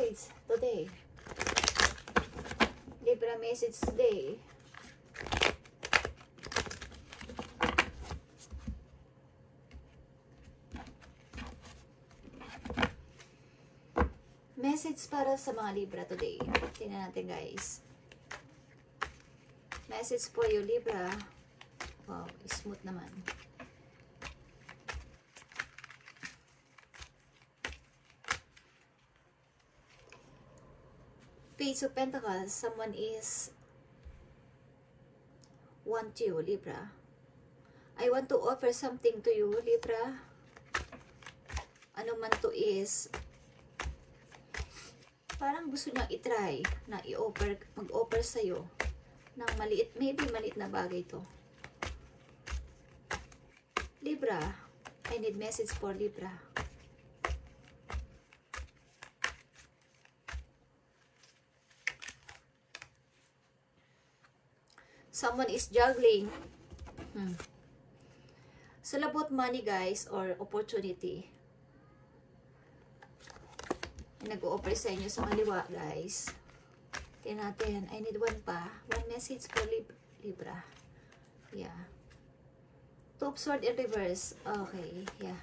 message today. Libra message today. Message para sa mga Libra today. Tingnan natin guys. Message for you Libra. Wow, smooth naman. Page of Pentacles, someone is want you, Libra. I want to offer something to you, Libra. Ano man to is, parang gusto niya i-try na i-offer, mag-offer sa'yo ng maliit, maybe maliit na bagay to. Libra, I need message for Libra. Someone is juggling. It's all about money guys, or opportunity. Nag-o-offer sa inyo sa kaliwa guys. Tingnan natin. I need one pa. One message for Libra. Yeah. Two of Swords in reverse. Okay. Yeah.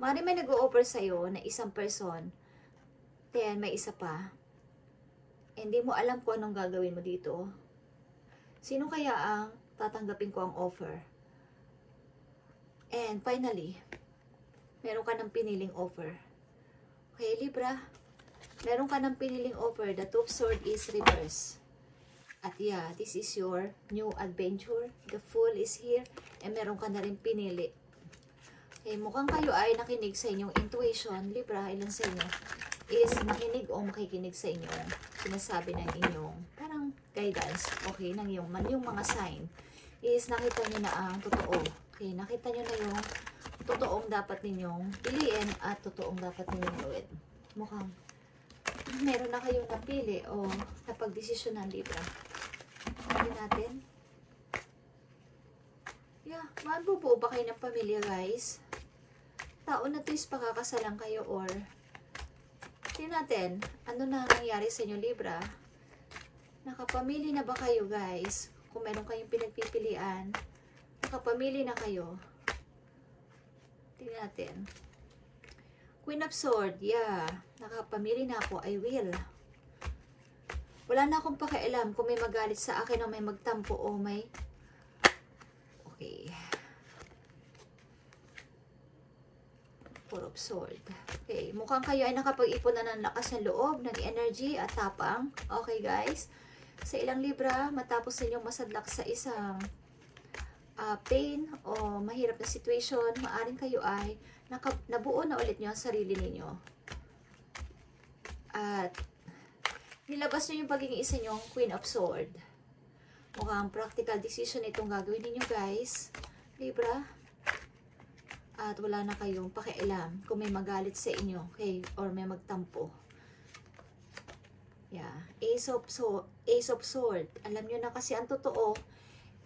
Mari may nag-o-offer sa'yo na isang person. Then, may isa pa. Hindi mo alam kung anong gagawin mo dito. Sino kaya ang tatanggapin ko ang offer? And finally, meron ka ng piniling offer. Okay, Libra? Meron ka ng piniling offer. The Two of Swords is reverse. At yeah, this is your new adventure. The Fool is here. And meron ka na rin pinili. Okay, mukhang kayo ay nakinig sa inyong intuition. Libra, ilan sa inyo is nakinig o makikinig sa inyo sinasabi ng inyong parang guidance, okay, ng yung mga sign is nakita nyo na ang totoo, okay, nakita nyo na yung totoong dapat ninyong piliin at totoong dapat ninyong gawin. Mukhang meron na kayong napili o napagdesisyonan dito. Sabi natin, yeah, mabubuo ba kayo ng pamilya guys? Taon na to is pakakasalan kayo or tingnan natin, ano na nangyari sa inyo Libra? Nakapamili na ba kayo guys? Kung meron kayong pinagpipilian, nakapamili na kayo. Tingnan natin. Queen of Swords, yeah. Nakapamili na ako, I will. Wala na akong pakialam kung may magalit sa akin o may magtampo o may... Okay. Four of Swords. Okay, mukhang kayo ay nakapag-ipon na ng lakas ng loob, ng energy at tapang. Okay guys, sa ilang Libra, matapos ninyong masadlak sa isang pain o mahirap na situation, maaring kayo ay nabuo na ulit nyo ang sarili ninyo. At nilabas nyo yung pagiging isa nyong Queen of Swords. Mukhang practical decision itong gagawin ninyo guys, Libra. At wala na kayong pakialam kung may magalit sa inyo, okay, or may magtampo. Yeah, Ace of Swords. Alam nyo na kasi ang totoo.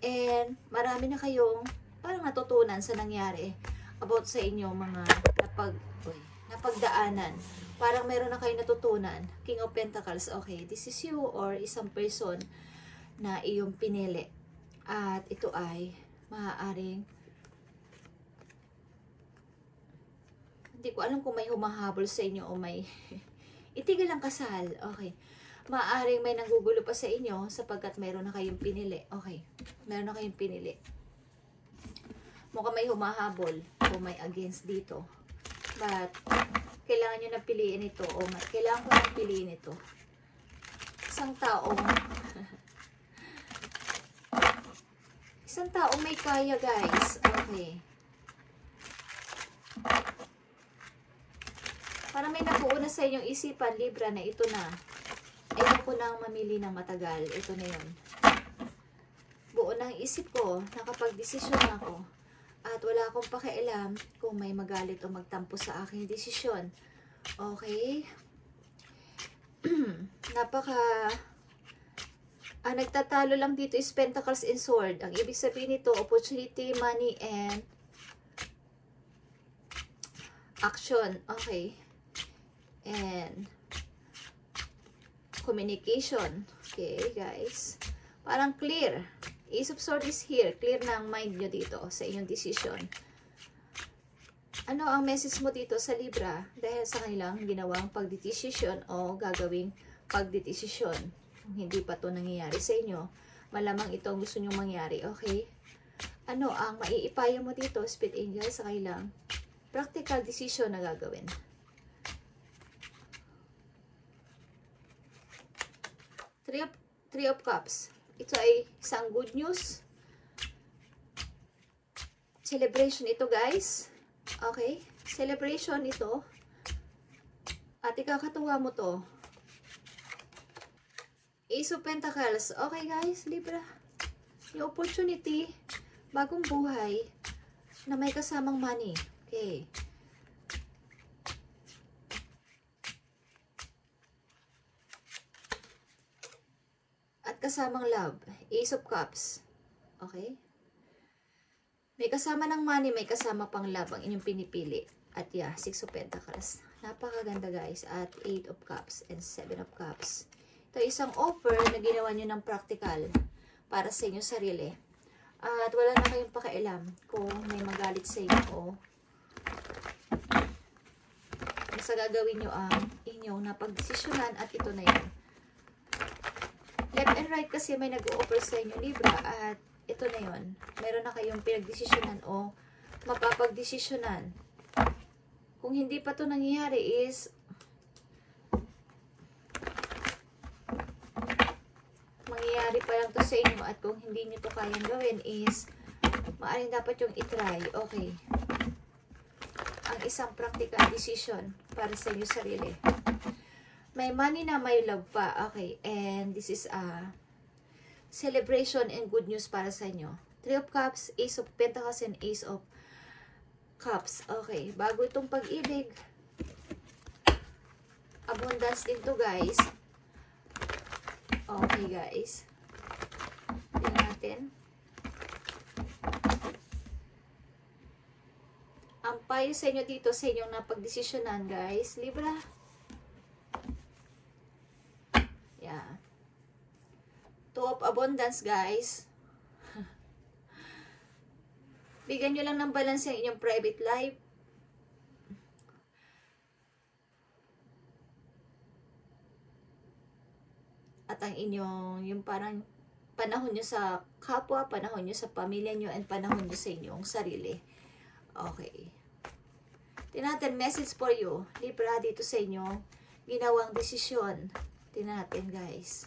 And marami na kayong parang natutunan sa nangyari about sa inyong mga napagdaanan. Parang meron na kayong natutunan. King of Pentacles, okay, this is you or isang person na iyong pinili. At ito ay maaaring hindi ko alam kung may humahabol sa inyo o may itigil ang kasal. Okay. Maaring may nanggugulo pa sa inyo sapagkat mayroon na kayong pinili. Okay. Meron na kayong pinili. Mukhang may humahabol o may against dito. But, kailangan nyo na piliin ito o kailangan ko na piliin ito. Isang taong may kaya guys. Okay. Para may nabuo na sa inyong isipan, Libra, na ito na. Ayoko nang mamili ng matagal. Ito na yun. Buo ng isip ko, nakapag-desisyon ako. At wala akong pakialam kung may magalit o magtampo sa aking desisyon. Okay? Nagtatalo lang dito is Pentacles and Sword. Ang ibig sabihin nito, opportunity, money, and action, okay. And communication, okay guys. Parang clear. Ace of Swords is here. Clear na ang mind nyo dito sa inyong decision. Ano ang message mo dito sa Libra dahil sa kanilang ginawang pagdedesisyon o gagawing pagdedesisyon? Kung hindi pa to nangyayari sa inyo, malamang ito ang gusto nyo mangyari, okay? Ano ang maiipayo mo dito, Spirit Angel, sa kanilang practical decision na gagawin? Three of Cups. Ito ay isang good news. Celebration ito, guys. Okay? Celebration ito. At ikakatuwa mo to. Ace of Pentacles. Okay, guys, Libra. Yung opportunity, bagong buhay, na may kasamang money. Okay. At kasamang love. Ace of Cups. Okay. May kasama ng money, may kasama pang love ang inyong pinipili. At yeah, Six of Pentacles. Napakaganda, guys. At Eight of Cups and Seven of Cups. Ito isang offer na ginawa nyo ng practical para sa inyong sarili. At wala na kayong pakialam kung may magalit sa inyo o basta gagawin nyo ang inyong napagdesisyonan at ito na yun. Left and right kasi may nag-o-offer sa inyo, Libra, at ito na yun. Meron na kayong pinagdesisyonan o mapapagdesisyonan. Kung hindi pa ito nangyayari is mangyayari pa lang to sa inyo, at kung hindi nyo to kayang gawin is maaaring dapat yung itry. Okay. Ang isang practical decision para sa inyo sarili. May money na, may love pa. Okay. And this is a celebration and good news para sa inyo. Three of Cups, Ace of Pentacles, and Ace of Cups. Okay. Bago itong pag-ibig, abundance din to, guys. Okay, guys. Tingnan natin. Ang payo sa inyo dito sa inyong napagdesisyonan, guys. Libra. Yeah. Two of Abundance, guys. Bigyan nyo lang ng balance ang inyong private life. At ang inyong, yung parang panahon nyo sa kapwa, panahon nyo sa pamilya nyo, and panahon nyo sa inyong sarili. Okay. Tinatin, message for you. Libra, dito sa inyo, ginawang desisyon. Tinatin, guys.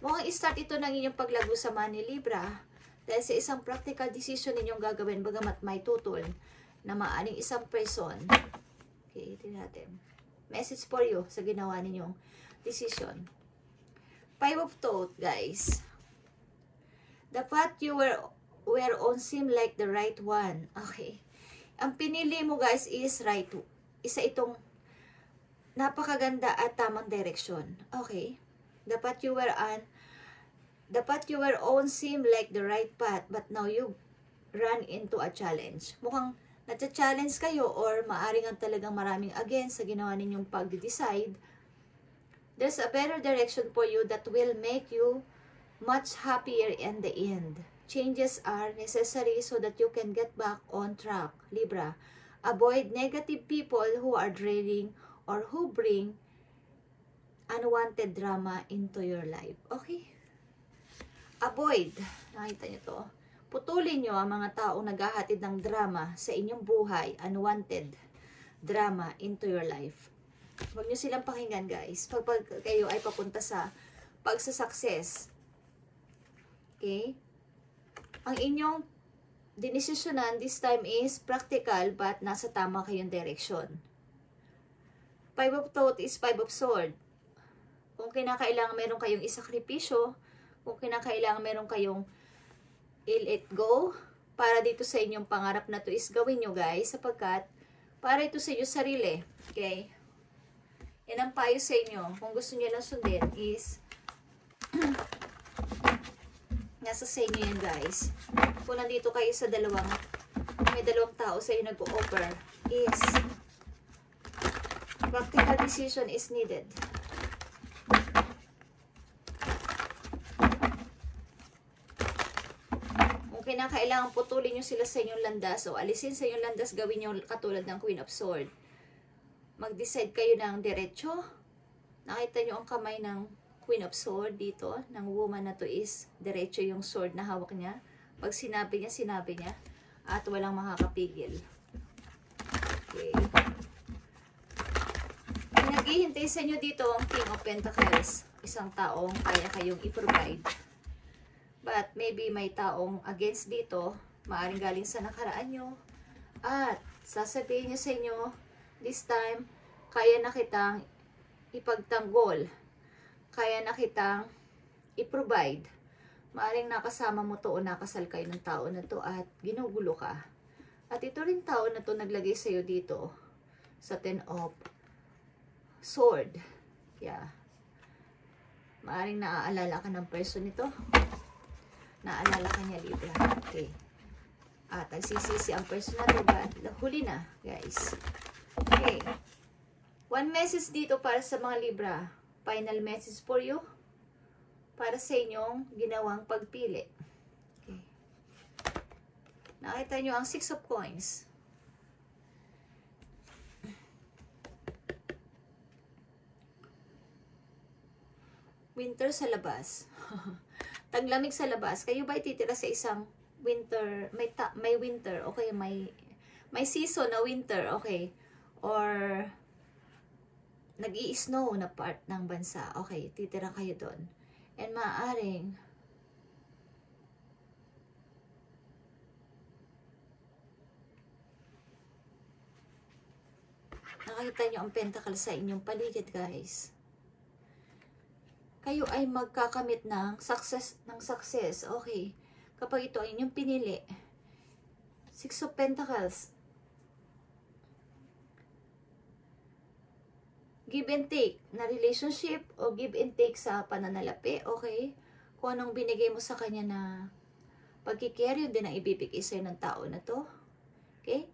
Mukhang i-start ito ng inyong paglago sa money, Libra. Dahil sa isang practical decision ninyong gagawin, bagamat may tutol na maaning isang person. Okay, tinatin. Message for you sa ginawa ninyong decision. Five of Thought, guys. The path you were on seemed like the right one. Okay. Ang pinili mo, guys, is right. Isa itong napakaganda at tamang direksyon. Okay. The path you were on seemed like the right path, but now you run into a challenge. Mukhang nata-challenge kayo or maaring ang talagang maraming against sa ginawa ninyong pag-decide. There's a better direction for you that will make you much happier in the end. Changes are necessary so that you can get back on track, Libra. Avoid negative people who are draining or who bring unwanted drama into your life. Okay? Avoid. Nakita nyo to. Putulin nyo ang mga taong naghahatid ng drama sa inyong buhay, unwanted drama into your life. Huwag nyo silang pakinggan, guys. Pag kayo ay papunta sa pagsasucess. Okay? Ang inyong dinesisyonan this time is practical but nasa tama kayong direction. Five of Thought is Five of Sword. Kung kinakailangan meron kayong isakripisyo, kung kinakailangan meron kayong i-let go, para dito sa inyong pangarap na to is gawin nyo, guys, sapagkat para ito sa inyong sarili. Okay? Yan ang payo sa inyo. Kung gusto nyo lang sundin is nasa sa inyo yan, guys. Kung nandito kayo sa may dalawang tao sa inyo nag-o-offer is Practical decision is needed. Kung kinakailangan putulin nyo sila sa inyong landas o alisin sa inyong landas, gawin nyo katulad ng Queen of Swords. Mag-decide kayo ng diretso. Nakita nyo ang kamay ng Queen of Swords dito, ng woman na to is diretso yung sword na hawak niya. Pag sinabi niya, at walang makakapigil. Okay. Naghihintay sa inyo dito ang King of Pentacles. Isang taong kaya kayong i-provide. But maybe may taong against dito, maaaring galing sa nakaraan nyo. At sasabihin niya sa inyo, this time, kaya na kitang ipagtanggol. Kaya na kitang i-provide. Maaaring nakasama mo to o nakasal kayo ng tao na to at ginugulo ka. At ito rin tao na to naglagay sa iyo dito sa 10 of Sword. Yeah. Maaaring naaalala ka ng person nito. Naalala ka niya, Libra. Okay. At nagsisisi ang person na to, but huli na, guys. Okay. One message dito para sa mga Libra. Final message for you. Para sa inyong ginawang pagpili. Okay. Nakita nyo ang 6 of Coins. Winter sa labas. Taglamig sa labas. Kayo ba ititira sa isang winter, may winter, okay, may season na winter, okay, or nag-i-snow na part ng bansa, okay, titira kayo doon. And maaaring nakita nyo ang pentacle sa inyong paligid, guys. Kayo ay magkakamit ng success, okay. Kapag ito ay inyong pinili. 6 of Pentacles. Give and take na relationship o give and take sa pananalapi, okay? Kung anong binigay mo sa kanya na pagkikare, yun din ang ibibigay sa'yo ng tao na to. Okay?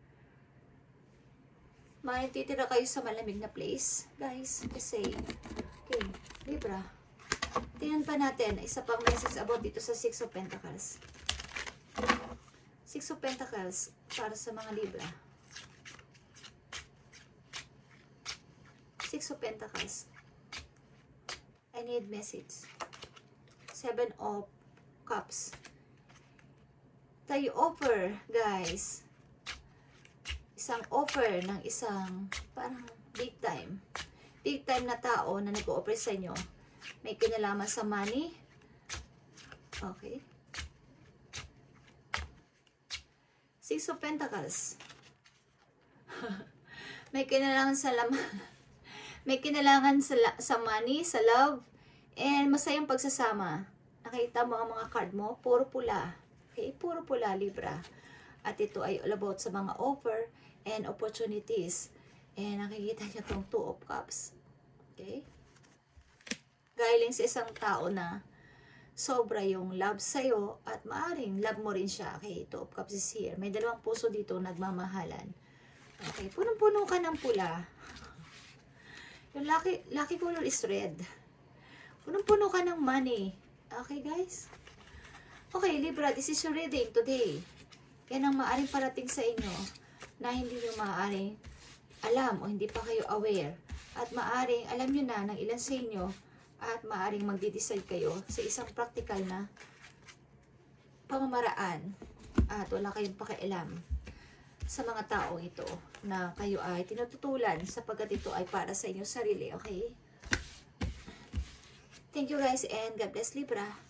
Maititira kayo sa malamig na place, guys. Kasi, okay, Libra. Tingnan pa natin, isa pang message about dito sa 6 of Pentacles. 6 of Pentacles para sa mga Libra. 6 of Pentacles. I need message. 7 of Cups. Tayo offer, guys. Isang offer ng isang parang big time. Big time na tao na nag-o-offer sa inyo. May kinalaman sa money. Okay. 6 of Pentacles. May kinalaman sa laman. May kinalaman sa money, sa love, and masayang pagsasama. Nakita mo ang mga card mo, puro pula. Okay, puro pula, Libra. At ito ay all about sa mga offer and opportunities. And nakikita niyo itong 2 of Cups. Okay? Galing sa isang tao na sobra yung love sa'yo at maaring love mo rin siya. Okay, 2 of Cups is here. May dalawang puso dito nagmamahalan. Okay, punong-puno ka ng pula. Yung lucky color is red. Punong-puno ka ng money. Okay, guys? Okay, Libra, this is your reading today. Yan ang maaaring parating sa inyo na hindi nyo maaaring alam o hindi pa kayo aware. At maaaring alam nyo na ng ilan sa inyo at maaaring magde-decide kayo sa isang practical na pamamaraan at wala kayong pakialam sa mga taong ito na kayo ay tinututulan sapagkat ito ay para sa inyong sarili, okay? Thank you guys and God bless, Libra.